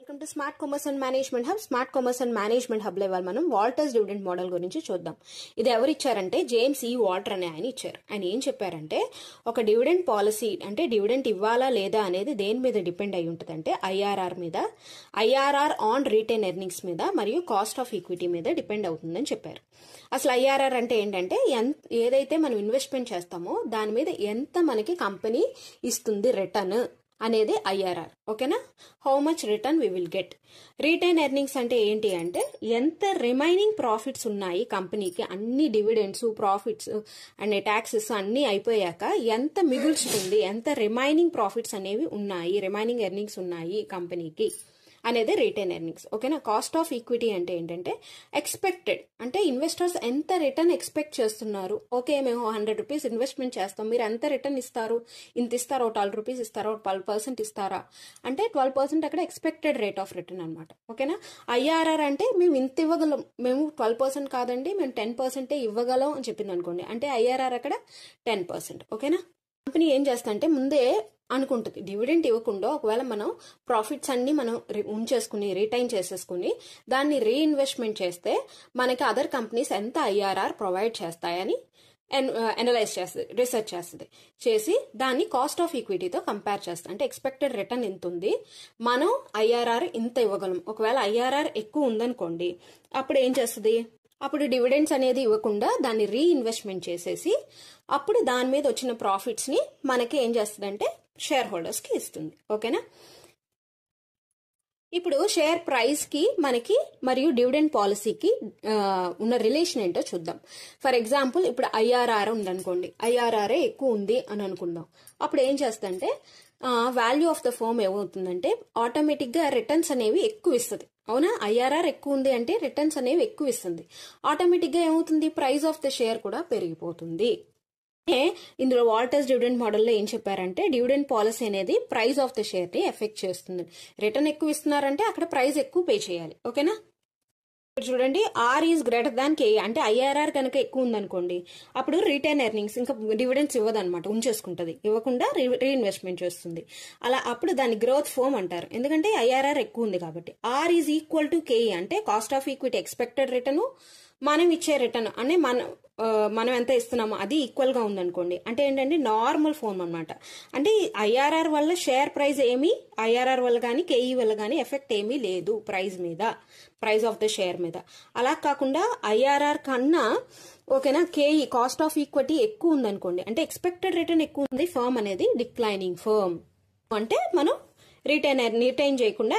Welcome to smart commerce and management hub. Smart commerce and management hub లో ఇవాళ మనం Walters dividend model గురించి చూద్దాం. ఇది ఎవరు ఇచ్చారంటే జేమ్స్ ఈ వాల్టర్ అనే ఆయన ఇచ్చారు. ఆయన ఏం చెప్పారంటే ఒక డివిడెండ్ పాలసీ అంటే డివిడెండ్ ఇవ్వాలా లేదా అనేది దేని మీద డిపెండ్ అయి ఉంటుంది అంటే ఐఆర్ఆర్ మీద, ఐఆర్ఆర్ ఆన్ రిటైన్ ఎర్నింగ్స్ మీద మరియు కాస్ట్ ఆఫ్ ఈక్విటీ మీద డిపెండ్ అవుతుందని చెప్పారు. అసలు ఐఆర్ఆర్ అంటే ఏంటంటే ఏదైతే మనం ఇన్వెస్ట్మెంట్ చేస్తామో దాని మీద ఎంత మనకి కంపెనీ ఇస్తుంది రిటర్న్ అనేది ఐఆర్ఆర్. ఓకేనా? How much return we will get. Retain earnings అంటే ఏంటి అంటే ఎంత రిమైనింగ్ ప్రాఫిట్స్ ఉన్నాయి కంపెనీకి, అన్ని డివిడెండ్స్, ప్రాఫిట్స్ అండ్ ట్యాక్సెస్ అన్ని అయిపోయాక ఎంత మిగుల్చుతుంది, ఎంత రిమైనింగ్ ప్రాఫిట్స్ అనేవి ఉన్నాయి, రిమైనింగ్ ఎర్నింగ్స్ ఉన్నాయి కంపెనీకి అనేది రిటైన్ ఎర్నింగ్స్. ఓకేనా? కాస్ట్ ఆఫ్ ఈక్విటీ అంటే ఏంటంటే ఎక్స్పెక్టెడ్ అంటే ఇన్వెస్టర్స్ ఎంత రిటర్న్ ఎక్స్పెక్ట్ చేస్తున్నారు. ఓకే, మేము 100 రూపీస్ ఇన్వెస్ట్మెంట్ చేస్తాం, మీరు ఎంత రిటర్న్ ఇస్తారు, ఇంత ఇస్తారా, 12 రూపీస్ ఇస్తారా, 12% ఇస్తారా అంటే 12% అక్కడ ఎక్స్పెక్టెడ్ రేట్ ఆఫ్ రిటర్న్ అనమాట. ఓకేనా? ఐఆర్ఆర్ అంటే మేము ఇంత ఇవ్వగలం, మేము 12% కాదండి మేము 10% ఇవ్వగలం అని చెప్పింది అనుకోండి, అంటే ఐఆర్ఆర్ అక్కడ 10%. ఓకేనా? కంపెనీ ఏం చేస్తా అంటే ముందే అనుకుంటుంది డివిడెంట్ ఇవ్వకుండా ఒకవేళ మనం ప్రాఫిట్స్ అన్ని మనం ఉంచేసుకుని రిటైన్ చేసేసుకుని దాన్ని రీఇన్వెస్ట్మెంట్ చేస్తే మనకి అదర్ కంపెనీస్ ఎంత ఐఆర్ఆర్ ప్రొవైడ్ చేస్తాయని అనలైజ్ చేస్తుంది, రీసెర్చ్ చేస్తుంది. చేసి దాన్ని కాస్ట్ ఆఫ్ ఈక్విటీతో కంపేర్ చేస్తుంది. అంటే ఎక్స్పెక్టెడ్ రిటర్న్ ఎంత ఉంది, మనం ఐఆర్ఆర్ ఇంత ఇవ్వగలం. ఒకవేళ ఐఆర్ఆర్ ఎక్కువ ఉందనుకోండి అప్పుడు ఏం చేస్తుంది, అప్పుడు డివిడెండ్స్ అనేది ఇవ్వకుండా దాన్ని రీఇన్వెస్ట్మెంట్ చేసేసి అప్పుడు దాని మీద వచ్చిన ప్రాఫిట్స్ ని మనకి ఏం చేస్తుందంటే షేర్ హోల్డర్స్ కి ఇస్తుంది. ఓకేనా? ఇప్పుడు షేర్ ప్రైస్ కి మనకి మరియు డివిడెండ్ పాలసీకి ఉన్న రిలేషన్ ఏంటో చూద్దాం. ఫర్ ఎగ్జాంపుల్ ఇప్పుడు ఐఆర్ఆర్ ఉందనుకోండి, ఐఆర్ఆర్ ఎక్కువ ఉంది అని అనుకుందాం. అప్పుడు ఏం చేస్తుందంటే వాల్యూ ఆఫ్ ద ఫర్మ్ ఏమవుతుందంటే ఆటోమేటిక్ గా రిటర్న్స్ అనేవి ఎక్కువ ఇస్తుంది. అవునా? ఐఆర్ఆర్ ఎక్కువ ఉంది అంటే రిటర్న్స్ అనేవి ఎక్కువ ఇస్తుంది. ఆటోమేటిక్ గా ఏమవుతుంది, ప్రైస్ ఆఫ్ ద షేర్ కూడా పెరిగిపోతుంది. ఇందులో వాల్టర్స్ డివిడెండ్ మోడల్లో ఏం చెప్పారంటే డివిడెండ్ పాలసీ అనేది ప్రైస్ ఆఫ్ ద షేర్ ని ఎఫెక్ట్ చేస్తుంది. రిటర్న్ ఎక్కువ ఇస్తున్నారంటే అక్కడ ప్రైస్ ఎక్కువ పే చేయాలి. ఓకేనా? చూడండి, ఆర్ ఈజ్ గ్రేటర్ దాన్ కే అంటే ఐఆర్ఆర్ కనుక ఎక్కువ ఉందనుకోండి అప్పుడు రిటైన్ ఎర్నింగ్స్ ఇంకా డివిడెండ్స్ ఇవ్వదన్నమాట, ఉంచేసుకుంటది, ఇవ్వకుండా రీఇన్వెస్ట్మెంట్ చేస్తుంది. అలా అప్పుడు దాన్ని గ్రోత్ ఫోమ్ అంటారు, ఎందుకంటే ఐఆర్ఆర్ ఎక్కువ ఉంది కాబట్టి. ఆర్ ఈజ్ ఈక్వల్ టు కే అంటే cost of equity expected return మనం ఇచ్చే రిటర్న్ అంటే మనం ఎంత ఇస్తున్నామో అది ఈక్వల్ గా ఉందనుకోండి అంటే ఏంటంటే నార్మల్ ఫోమ్ అనమాట. అంటే ఐఆర్ఆర్ వల్ల షేర్ ప్రైస్ ఏమీ ఐఆర్ఆర్ వల్ల కానీ కేఈ వల్ల కానీ ఎఫెక్ట్ ఏమీ లేదు ప్రైస్ మీద, ప్రైస్ ఆఫ్ ద షేర్ మీద. అలా కాకుండా ఐఆర్ఆర్ కన్నా ఓకేనా కేఈ కాస్ట్ ఆఫ్ ఈక్విటీ ఎక్కువ ఉందనుకోండి అంటే ఎక్స్పెక్టెడ్ రిటర్న్ ఎక్కువ ఉంది, ఫర్మ్ అనేది డిక్లైనింగ్ ఫర్మ్ అంటే మనం రిటైన్ చేయకుండా